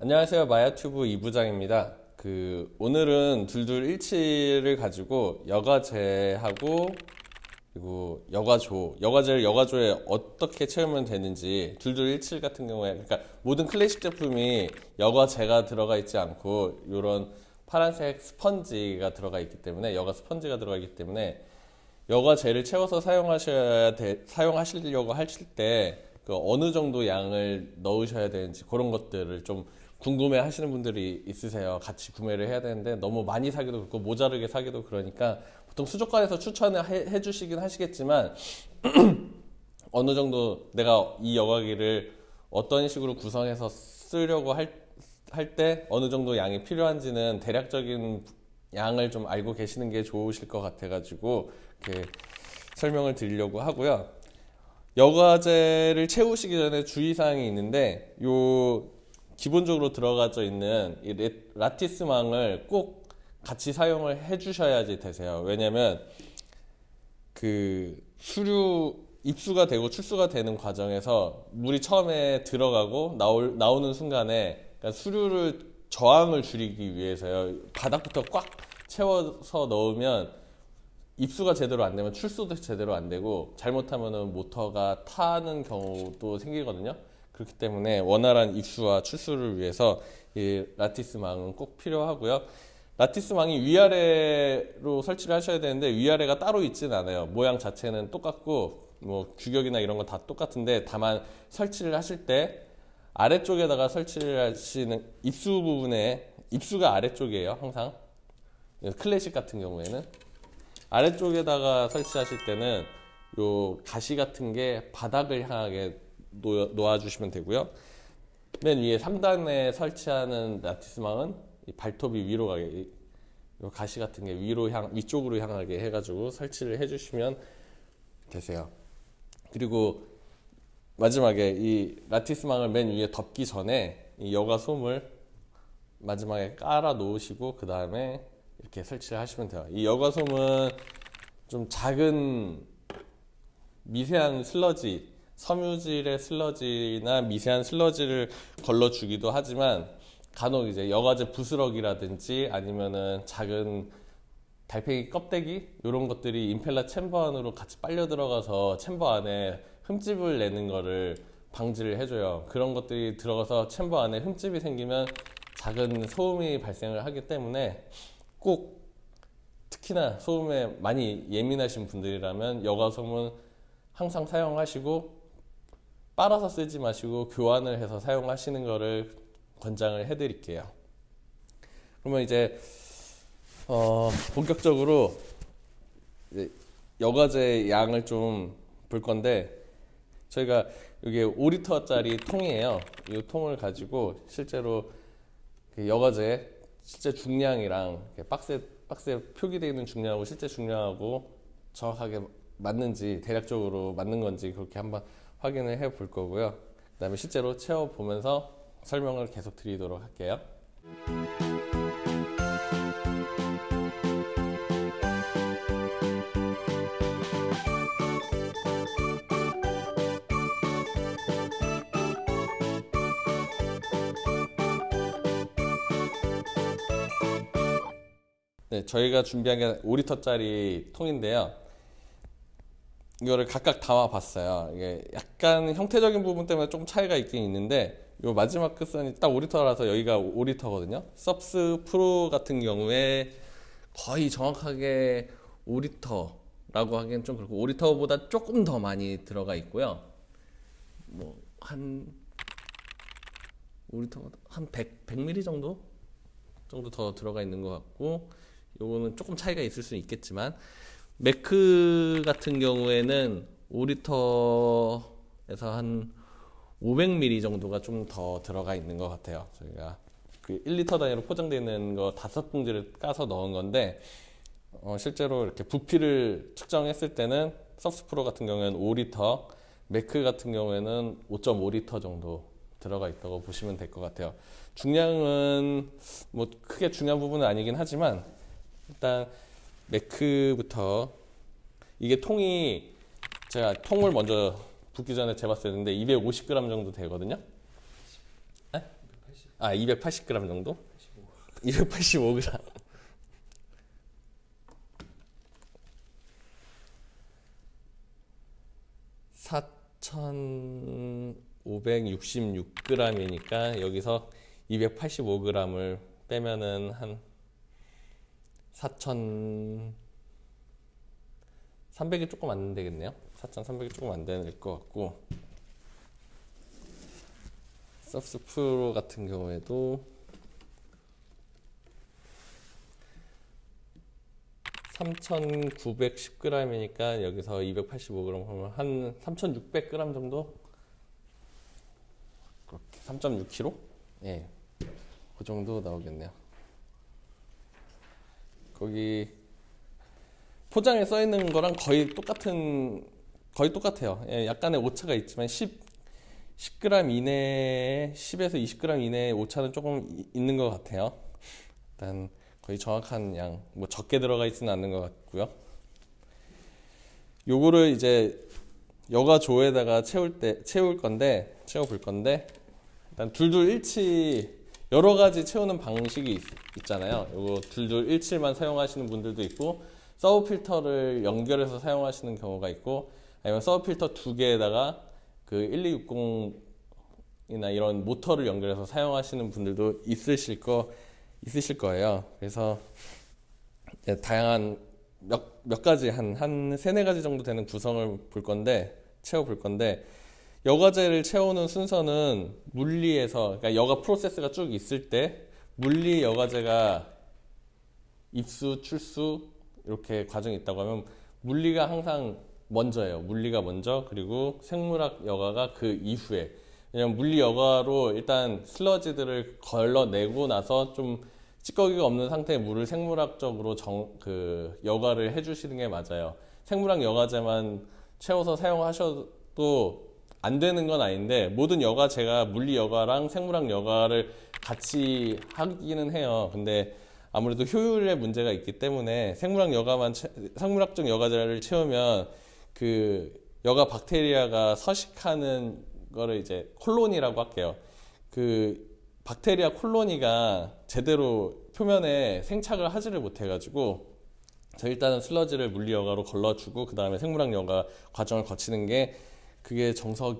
안녕하세요. 마야튜브 이부장입니다. 오늘은 둘둘17을 가지고 여과제하고 그리고 여과제를 여과조에 어떻게 채우면 되는지 둘둘17 같은 경우에 그러니까 모든 클래식 제품이 여과제가 들어가 있지 않고 이런 파란색 스펀지가 들어가 있기 때문에 여과 스펀지가 들어가 있기 때문에 여과제를 채워서 사용하시려고 하실 때 어느 정도 양을 넣으셔야 되는지 그런 것들을 좀 궁금해 하시는 분들이 있으세요. 같이 구매를 해야 되는데 너무 많이 사기도 그렇고 모자르게 사기도 그러니까 보통 수족관에서 추천을 해 주시긴 하시겠지만 어느 정도 내가 이 여과기를 어떤 식으로 구성해서 쓰려고 할 때 어느 정도 양이 필요한지는 대략적인 양을 좀 알고 계시는 게 좋으실 것 같아 가지고 이렇게 설명을 드리려고 하고요. 여과제를 채우시기 전에 주의사항이 있는데 기본적으로 들어가져 있는 이 라티스망을 꼭 같이 사용을 해 주셔야지 되세요. 왜냐면 입수가 되고 출수가 되는 과정에서 물이 처음에 들어가고 나오는 순간에 그러니까 수류를 저항을 줄이기 위해서요. 바닥부터 꽉 채워서 넣으면 입수가 제대로 안 되면 출수도 제대로 안 되고 잘못하면은 모터가 타는 경우도 생기거든요. 그렇기 때문에 원활한 입수와 출수를 위해서 이 라티스망은 꼭 필요하고요. 라티스망이 위아래로 설치를 하셔야 되는데 위아래가 따로 있지는 않아요. 모양 자체는 똑같고 뭐 규격이나 이런 건 다 똑같은데 다만 설치를 하실 때 아래쪽에다가 설치를 하시는 입수 부분에 입수가 아래쪽이에요. 항상 클래식 같은 경우에는 아래쪽에다가 설치하실 때는 요 가시 같은 게 바닥을 향하게 놓아주시면 되고요. 맨 위에 상단에 설치하는 라티스망은 이 발톱이 위로 가게 요 가시 같은 게 위쪽으로 향하게 해가지고 설치를 해주시면 되세요. 그리고 마지막에 이 라티스망을 맨 위에 덮기 전에 이 여과솜을 마지막에 깔아 놓으시고 그 다음에 이렇게 설치를 하시면 돼요. 이 여과솜은 좀 작은 미세한 슬러지, 섬유질의 슬러지나 미세한 슬러지를 걸러주기도 하지만 간혹 이제 여과제 부스러기라든지 아니면은 작은 달팽이 껍데기 이런 것들이 임펠러 챔버 안으로 같이 빨려 들어가서 챔버 안에 흠집을 내는 거를 방지를 해줘요. 그런 것들이 들어가서 챔버 안에 흠집이 생기면 작은 소음이 발생을 하기 때문에 꼭 특히나 소음에 많이 예민하신 분들이라면 여과솜은 항상 사용하시고 빨아서 쓰지 마시고 교환을 해서 사용하시는 거를 권장을 해드릴게요. 그러면 이제 본격적으로 이제 여과제 양을 좀 볼 건데 저희가 이게 5리터짜리 통이에요. 이 통을 가지고 실제로 여과제 실제 중량이랑 박스에 표기되어 있는 중량하고 실제 중량하고 정확하게 맞는지 대략적으로 맞는 건지 그렇게 한번 확인을 해 볼 거고요. 그 다음에 실제로 채워 보면서 설명을 계속 드리도록 할게요. 네, 저희가 준비한 게 5리터짜리 통인데요. 이거를 각각 담아 봤어요. 이게 약간 형태적인 부분 때문에 좀 차이가 있긴 있는데 요 마지막 끝선이 딱 5리터라서 여기가 5리터거든요. 섭스 프로 같은 경우에 거의 정확하게 5리터라고 하기엔 좀 그렇고 5리터보다 조금 더 많이 들어가 있고요. 뭐 한 5리터 한 100ml 정도 더 들어가 있는 것 같고 요거는 조금 차이가 있을 수는 있겠지만 매크 같은 경우에는 5리터에서 한 500ml 정도가 좀 더 들어가 있는 것 같아요. 저희가 1리터 단위로 포장되어 있는 거 5봉지를 까서 넣은 건데 실제로 이렇게 부피를 측정했을 때는 섭스프로 같은 경우에는 5리터, 매크 같은 경우에는 5.5리터 정도 들어가 있다고 보시면 될 것 같아요. 중량은 뭐 크게 중요한 부분은 아니긴 하지만 일단 매크부터 이게 제가 통을 먼저 붓기 전에 재봤었는데 250g 정도 되거든요. 네? 아, 280g 정도? 285g. 4,566g이니까 여기서 285g을 빼면은 한 4,300이 조금 안 되겠네요. 4,300이 조금 안 될 것 같고, 서브스 프로 같은 경우에도 3,910g이니까 여기서 285g 하면 한 3,600g 정도? 그렇게 3.6kg? 예, 그 정도 나오겠네요. 거기 포장에 써 있는 거랑 거의 똑같아요. 예, 약간의 오차가 있지만 10g 이내에 10에서 20g 이내의 오차는 조금 있는 것 같아요. 일단 거의 정확한 양, 뭐 적게 들어가 있지는 않는 것 같고요. 요거를 이제 여가조에다가 채워볼 건데 일단 둘둘일치 여러 가지 채우는 방식이 있잖아요. 요거 둘둘일치만 사용하시는 분들도 있고, 서브 필터를 연결해서 사용하시는 경우가 있고, 아니면 서브 필터 두 개에다가 그 1260이나 이런 모터를 연결해서 사용하시는 분들도 있으실 거예요. 그래서 다양한 몇 가지 한 세네 가지 정도 되는 구성을 채워 볼 건데, 여과제를 채우는 순서는 물리에서, 그러니까 여과 프로세스가 쭉 있을 때 물리 여과제가 입수, 출수 이렇게 과정이 있다고 하면 물리가 항상 먼저예요. 물리가 먼저, 그리고 생물학 여과가 그 이후에. 왜냐면 물리 여과로 일단 슬러지들을 걸러내고 나서 좀 찌꺼기가 없는 상태의 물을 생물학적으로 여과를 해주시는 게 맞아요. 생물학 여과제만 채워서 사용하셔도 안 되는 건 아닌데, 모든 여과제가 물리 여과랑 생물학 여과를 같이 하기는 해요. 근데 아무래도 효율에 문제가 있기 때문에 생물학적 여과제를 채우면 그 여과 박테리아가 서식하는 거를 이제 콜로니라고 할게요. 그 박테리아 콜로니가 제대로 표면에 생착을 하지를 못해가지고, 일단은 슬러지를 물리 여과로 걸러주고 그 다음에 생물학 여과 과정을 거치는 게 그게 정석인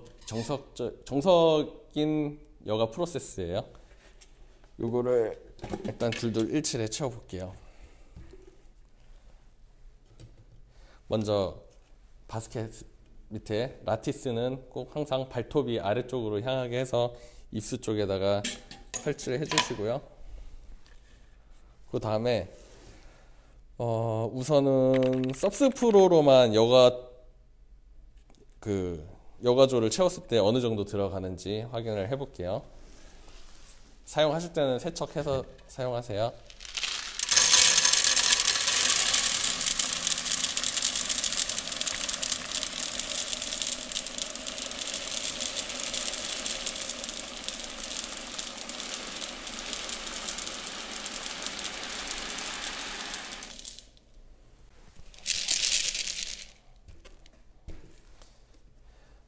여과 프로세스예요. 요거를 일단 둘둘일치를 채워볼게요. 먼저 바스켓 밑에 라티스는 꼭 항상 발톱이 아래쪽으로 향하게 해서 입수 쪽에다가 설치를 해주시고요. 그 다음에 우선은 서브스프로로만 여과조를 채웠을 때 어느 정도 들어가는지 확인을 해볼게요. 사용하실 때는 세척해서 사용하세요.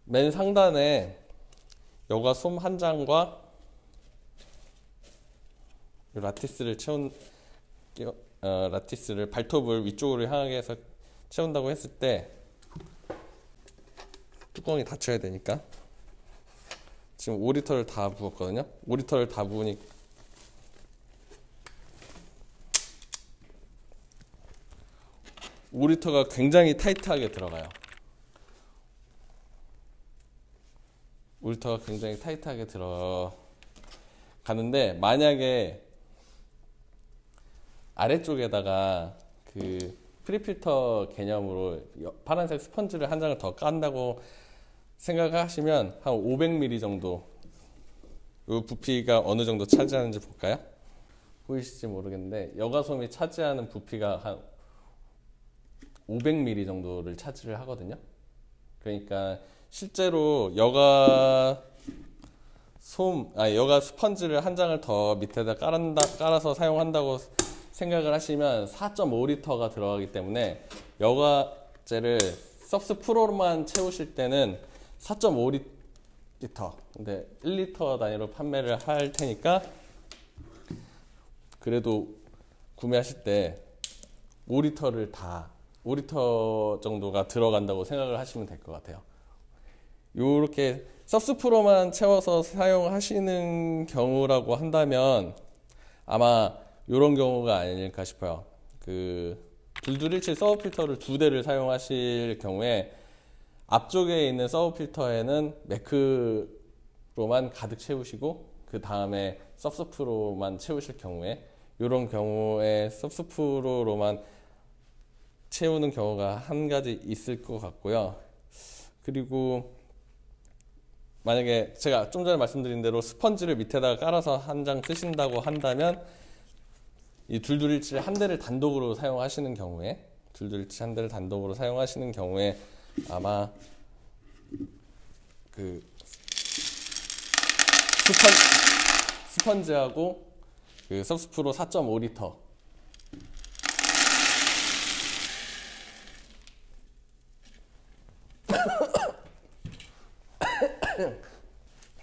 맨 상단에 여과 솜 한 장과 라티스를 발톱을 위쪽으로 향하게 해서 채운다고 했을 때 뚜껑이 닫혀야 되니까, 지금 5리터를 다 부었거든요. 5리터를 다 부으니 (5리터가) 굉장히 타이트하게 들어가요. 5리터가 굉장히 타이트하게 들어가는데, 만약에 아래쪽에다가 그 프리필터 개념으로 파란색 스펀지를 한 장을 더 깐다고 생각하시면 한 500ml 정도, 이 부피가 어느 정도 차지하는지 볼까요? 보이실지 모르겠는데 여과솜이 차지하는 부피가 한 500ml 정도를 차지를 하거든요. 그러니까 실제로 여과 스펀지를 한 장을 더 밑에다 깔아서 사용한다고 생각을 하시면 4.5리터가 들어가기 때문에 여과제를 서브스 프로만 채우실 때는 4.5리터, 근데 1리터 단위로 판매를 할 테니까 그래도 구매하실 때 5리터 정도가 들어간다고 생각을 하시면 될 것 같아요. 요렇게 서브스프로만 채워서 사용하시는 경우라고 한다면 아마 요런 경우가 아닐까 싶어요. 그 둘둘17 서브 필터를 2대를 사용하실 경우에 앞쪽에 있는 서브 필터에는 매크로만 가득 채우시고 그 다음에 서브스프로만 채우실 경우에 이런 경우에 서브스프로만 채우는 경우가 한 가지 있을 것 같고요. 그리고 만약에 제가 좀 전에 말씀드린 대로 스펀지를 밑에다가 깔아서 한 장 쓰신다고 한다면 이 둘둘17 한 대를 단독으로 사용하시는 경우에 아마 그 스펀지하고 그 서브스프로 4.5리터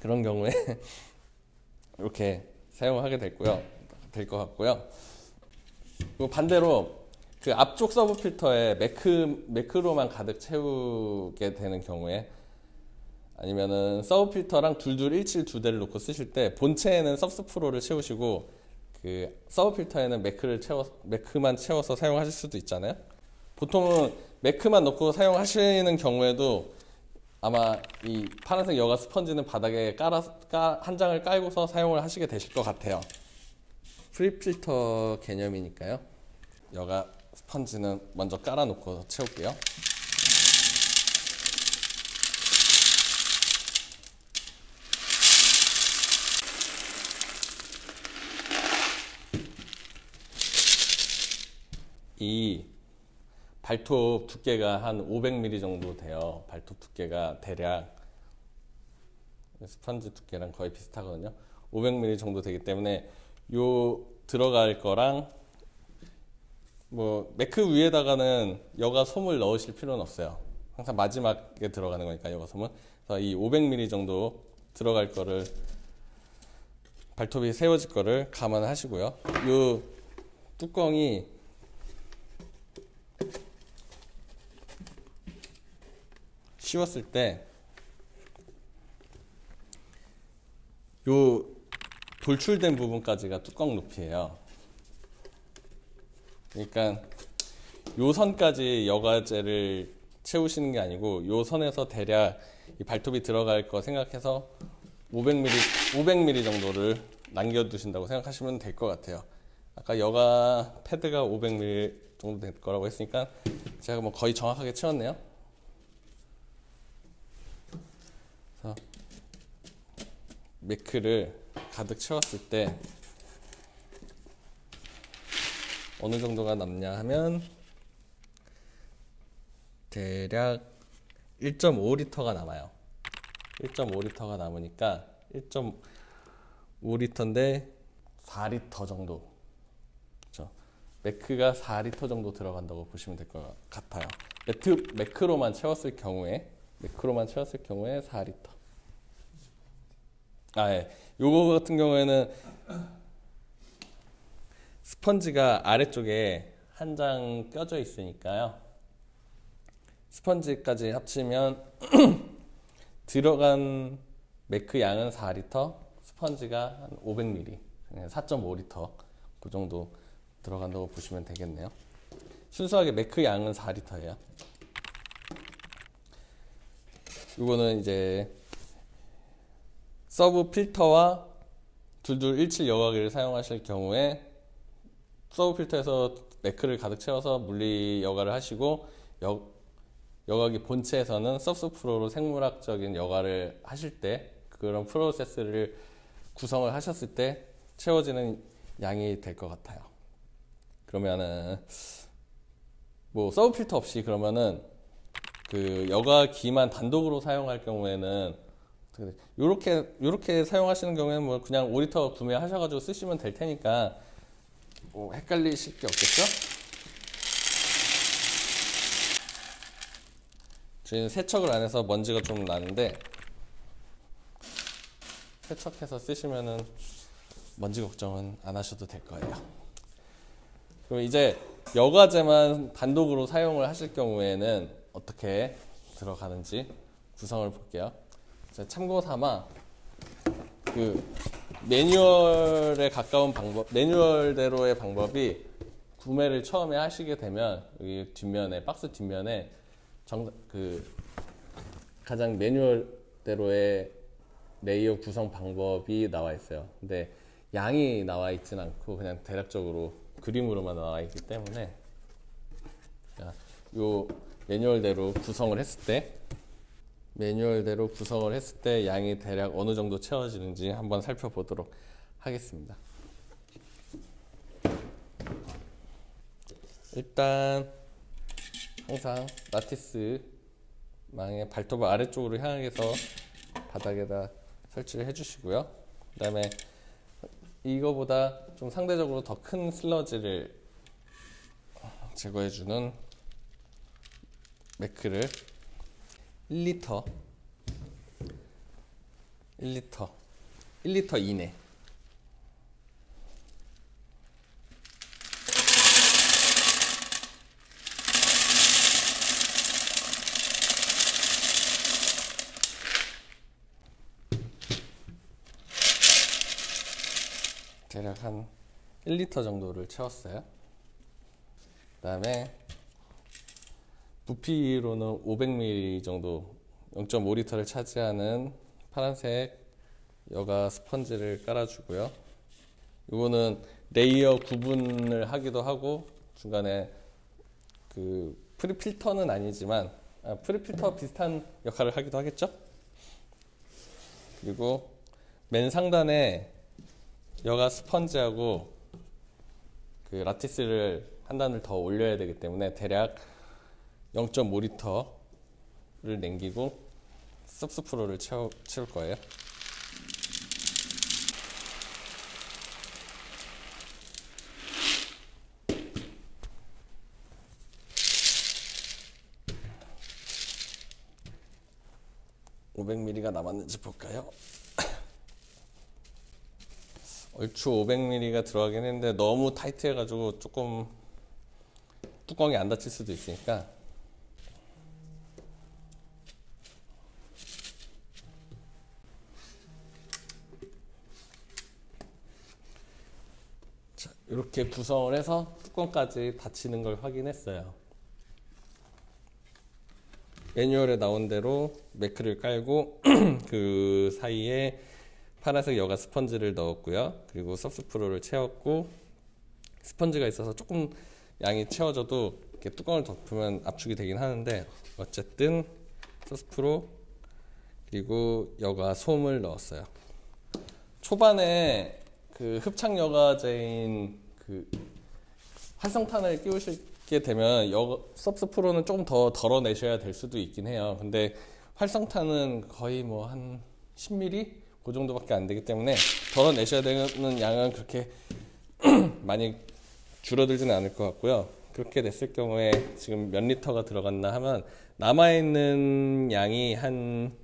그런 경우에 이렇게 사용하게 될 것 같고요. 그리고 반대로 그 앞쪽 서브 필터에 매크로만 가득 채우게 되는 경우에 아니면은 서브 필터랑 둘둘17 2대를 놓고 쓰실 때 본체에는 서브스프로를 채우시고 그 서브 필터에는 매크만 채워서 사용하실 수도 있잖아요. 보통은 매크만 넣고 사용하시는 경우에도 아마 이 파란색 여가 스펀지는 바닥에 한 장을 깔고서 사용을 하시게 되실 것 같아요. 프리 필터 개념이니까요. 여가 스펀지는 먼저 깔아놓고 채울게요. 이 발톱 두께가 한 500mm 정도 돼요. 발톱 두께가 대략 스펀지 두께랑 거의 비슷하거든요. 500mm 정도 되기 때문에 요 들어갈 거랑 뭐 매크 위에다가는 여가 솜을 넣으실 필요는 없어요. 항상 마지막에 들어가는 거니까 여가 솜은. 그래서 이 500mm 정도 들어갈 거를 발톱이 세워질 거를 감안하시고요. 요 뚜껑이 씌웠을 때 요 돌출된 부분까지가 뚜껑 높이에요. 그러니까 요 선까지 여과제를 채우시는 게 아니고 요 선에서 대략 이 발톱이 들어갈 거 생각해서 500mm 정도를 남겨두신다고 생각하시면 될 것 같아요. 아까 여가 패드가 500mm 정도 될 거라고 했으니까 제가 뭐 거의 정확하게 채웠네요. 그래서 매크를 가득 채웠을 때 어느 정도가 남냐 하면 대략 1.5리터가 남아요. 1.5리터가 남으니까 1.5리터인데 4리터 정도. 그렇죠? 매크가 4리터 정도 들어간다고 보시면 될 것 같아요. 매크로만 채웠을 경우에 4리터. 예. 요거 같은 경우에는 스펀지가 아래쪽에 한 장 껴져 있으니까요. 스펀지까지 합치면 들어간 매크 양은 4리터, 스펀지가 한 500ml, 4.5리터 그 정도 들어간다고 보시면 되겠네요. 순수하게 매크 양은 4리터예요. 이거는 이제 서브 필터와 둘둘17 여과기를 사용하실 경우에 서브 필터에서 매크를 가득 채워서 물리 여과를 하시고 여과기 본체에서는 서브스프로로 생물학적인 여과를 하실 때 그런 프로세스를 구성을 하셨을 때 채워지는 양이 될 것 같아요. 그러면은 뭐 서브 필터 없이 그러면은 그 여과기만 단독으로 사용할 경우에는 요렇게 사용하시는 경우에는 뭐 그냥 5리터 구매하셔가지고 쓰시면 될 테니까 뭐 헷갈리실 게 없겠죠? 저희는 세척을 안 해서 먼지가 좀 나는데 세척해서 쓰시면은 먼지 걱정은 안 하셔도 될 거예요. 그럼 이제 여과제만 단독으로 사용을 하실 경우에는 어떻게 들어가는지 구성을 볼게요. 참고 삼아 그 매뉴얼에 가까운 방법, 매뉴얼대로의 방법이 구매를 처음에 하시게 되면 여기 뒷면에, 박스 뒷면에 가장 매뉴얼대로의 레이어 구성 방법이 나와 있어요. 근데 양이 나와 있진 않고 그냥 대략적으로 그림으로만 나와 있기 때문에 요 매뉴얼대로 구성을 했을 때 양이 대략 어느 정도 채워지는지 한번 살펴보도록 하겠습니다. 일단 항상 라티스 망의 발톱을 아래쪽으로 향해서 바닥에다 설치를 해주시고요. 그 다음에 이거보다 좀 상대적으로 더 큰 슬러지를 제거해주는 매크를 1리터 이내 대략 한 1리터 정도를 채웠어요. 그 다음에 부피로는 500ml 정도 0.5리터를 차지하는 파란색 여가 스펀지를 깔아주고요. 이거는 레이어 구분을 하기도 하고 중간에 그 프리필터는 아니지만 프리필터 비슷한 역할을 하기도 하겠죠. 그리고 맨 상단에 여가 스펀지하고 그 라티스를 한 단을 더 올려야 되기 때문에 대략 0.5리터를 남기고 섭스프로를 채울 거예요. (500ml가) 남았는지 볼까요? 얼추 500ml가 들어가긴 했는데 너무 타이트해가지고 조금 뚜껑이 안 닫힐 수도 있으니까 자, 이렇게 구성을 해서 뚜껑까지 닫히는 걸 확인했어요. 매뉴얼에 나온 대로 매크를 깔고 그 사이에 파란색 여가 스펀지를 넣었고요. 그리고 섭스프로를 채웠고 스펀지가 있어서 조금 양이 채워져도 이렇게 뚜껑을 덮으면 압축이 되긴 하는데 어쨌든 섭스프로 그리고 여가 솜을 넣었어요. 초반에 그 흡착 여가제인 그 활성탄을 끼우시게 되면 섭스프로는 조금 더 덜어내셔야 될 수도 있긴 해요. 근데 활성탄은 거의 뭐 한 10ml? 그 정도밖에 안 되기 때문에 덜어내셔야 되는 양은 그렇게 많이 줄어들지는 않을 것 같고요. 그렇게 됐을 경우에 지금 몇 리터가 들어갔나 하면 남아있는 양이 한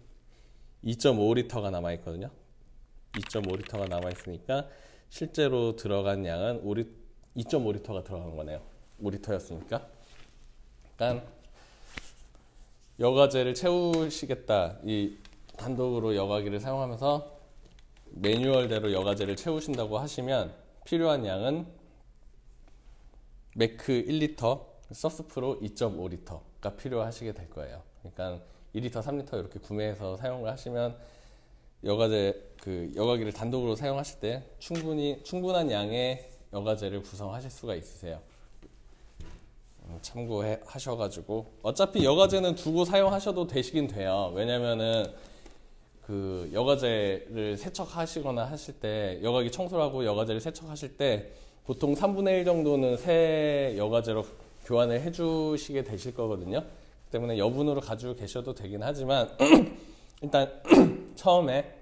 2.5리터가 남아있거든요. 2.5리터가 남아있으니까 실제로 들어간 양은 2.5리터가 들어간 거네요. 5리터였으니까. 일단 여과제를 채우시겠다. 이 단독으로 여과기를 사용하면서 매뉴얼대로 여과제를 채우신다고 하시면 필요한 양은 매크 1리터, 섭스프로 2.5리터가 필요하시게 될 거예요. 그러니까 2리터, 3리터 이렇게 구매해서 사용을 하시면 여과기를 단독으로 사용하실 때 충분한 양의 여과제를 구성하실 수가 있으세요. 참고해 하셔가지고 어차피 여과제는 두고 사용하셔도 되시긴 돼요. 왜냐면은 그 여과제를 세척하시거나 하실 때 여과기 청소를 하고 여과제를 세척하실 때 보통 3분의 1 정도는 새 여과제로 교환을 해주시게 되실 거거든요. 때문에 여분으로 가지고 계셔도 되긴 하지만 일단 처음에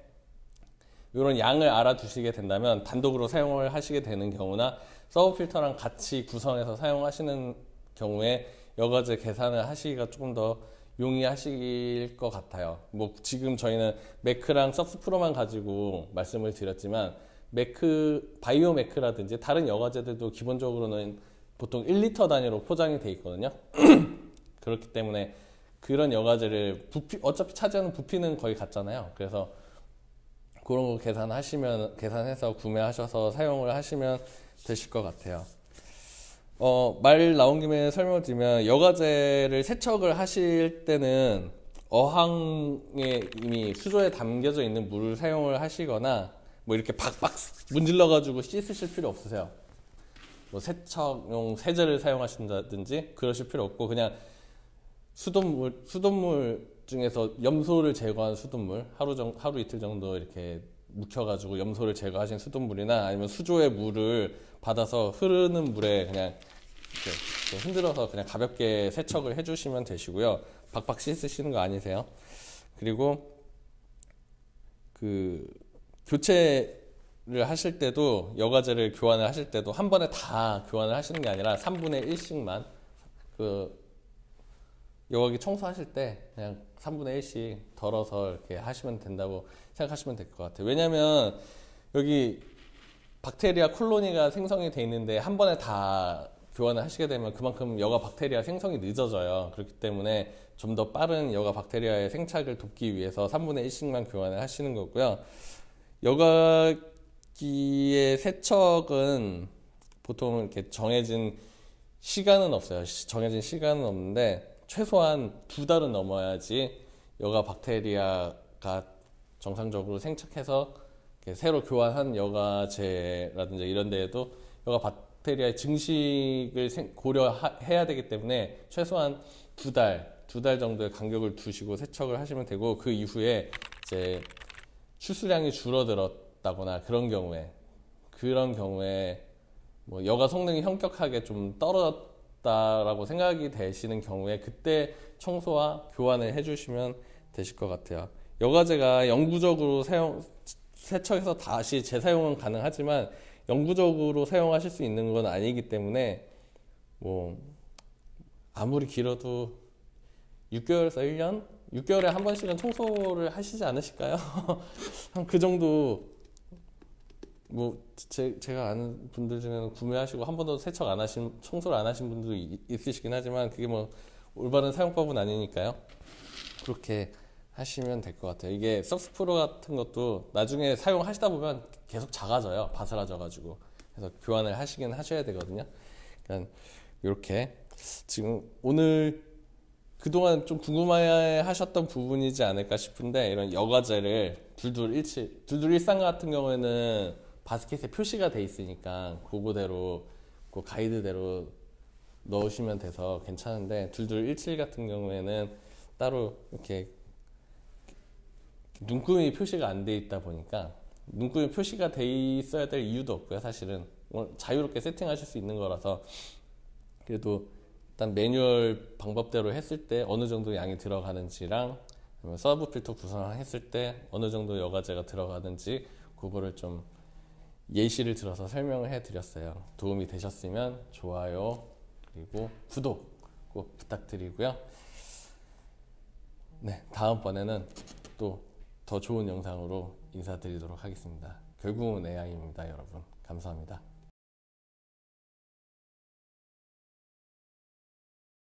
이런 양을 알아두시게 된다면 단독으로 사용을 하시게 되는 경우나 서브 필터랑 같이 구성해서 사용하시는 경우에 여과제 계산을 하시기가 조금 더 용이하실 것 같아요. 뭐 지금 저희는 매크랑 섭스프로만 가지고 말씀을 드렸지만 매크, 바이오 매크라든지 다른 여과제들도 기본적으로는 보통 1리터 단위로 포장이 돼 있거든요. 그렇기 때문에 그런 여과제를 어차피 차지하는 부피는 거의 같잖아요. 그래서 그런 거 계산해서 구매하셔서 사용을 하시면 되실 것 같아요. 말 나온 김에 설명을 드리면, 여과제를 세척을 하실 때는 어항에 이미 수조에 담겨져 있는 물을 사용을 하시거나 뭐 이렇게 박박 문질러 가지고 씻으실 필요 없으세요. 뭐 세척용 세제를 사용하신다든지 그러실 필요 없고, 그냥 수돗물 중에서 염소를 제거한 수돗물, 하루 이틀 정도 이렇게 묵혀가지고 염소를 제거하신 수돗물이나 아니면 수조의 물을 받아서 흐르는 물에 그냥 이렇게 흔들어서 그냥 가볍게 세척을 해주시면 되시고요. 박박 씻으시는 거 아니세요. 그리고 그 교체를 하실 때도, 여과제를 교환을 하실 때도 한 번에 다 교환을 하시는 게 아니라 3분의 1씩만, 여과기 청소하실 때 그냥 3분의 1씩 덜어서 이렇게 하시면 된다고 생각하시면 될 것 같아요. 왜냐면 여기 박테리아 콜로니가 생성이 돼 있는데 한 번에 다 교환을 하시게 되면 그만큼 여과 박테리아 생성이 늦어져요. 그렇기 때문에 좀 더 빠른 여과 박테리아의 생착을 돕기 위해서 3분의 1씩만 교환을 하시는 거고요. 여과기의 세척은 보통 이렇게 정해진 시간은 없어요. 정해진 시간은 없는데 최소한 2달은 넘어야지 여과 박테리아가 정상적으로 생착해서 새로 교환한 여과제라든지 이런 데에도 여과 박테리아의 증식을 고려해야 되기 때문에 최소한 2달 정도의 간격을 두시고 세척을 하시면 되고, 그 이후에 이제 출수량이 줄어들었다거나 그런 경우에 뭐 여과 성능이 현격하게 좀 떨어졌다라고 생각이 되시는 경우에 그때 청소와 교환을 해주시면 되실 것 같아요. 여과제가 영구적으로 세척해서 다시 재사용은 가능하지만 영구적으로 사용하실 수 있는 건 아니기 때문에 뭐 아무리 길어도 6개월에서 1년? 6개월에 한 번씩은 청소를 하시지 않으실까요? 한 그 정도. 뭐 제가 아는 분들 중에는 구매하시고 한 번도 청소를 안 하신 분들도 있으시긴 하지만 그게 뭐 올바른 사용법은 아니니까요. 그렇게 하시면 될 것 같아요. 이게 석스프로 같은 것도 나중에 사용하시다 보면 계속 작아져요. 바스라져 가지고. 그래서 교환을 하시긴 하셔야 되거든요. 그러니까 이렇게 지금 오늘 그동안 좀 궁금해 하셨던 부분이지 않을까 싶은데, 이런 여과제를 둘둘일상 같은 경우에는 바스켓에 표시가 돼 있으니까 그거대로, 그 가이드대로 넣으시면 돼서 괜찮은데, 2217 같은 경우에는 따로 이렇게 눈금이 표시가 안 돼 있다 보니까, 눈금이 표시가 돼 있어야 될 이유도 없고요. 사실은 자유롭게 세팅하실 수 있는 거라서. 그래도 일단 매뉴얼 방법대로 했을 때 어느 정도 양이 들어가는지랑 서브 필터 구성했을 때 어느 정도 여과제가 들어가는지 그거를 좀 예시를 들어서 설명을 해드렸어요. 도움이 되셨으면 좋아요 그리고 구독 꼭 부탁드리고요. 네, 다음번에는 또 더 좋은 영상으로 인사드리도록 하겠습니다. 결국은 AI입니다, 여러분. 감사합니다.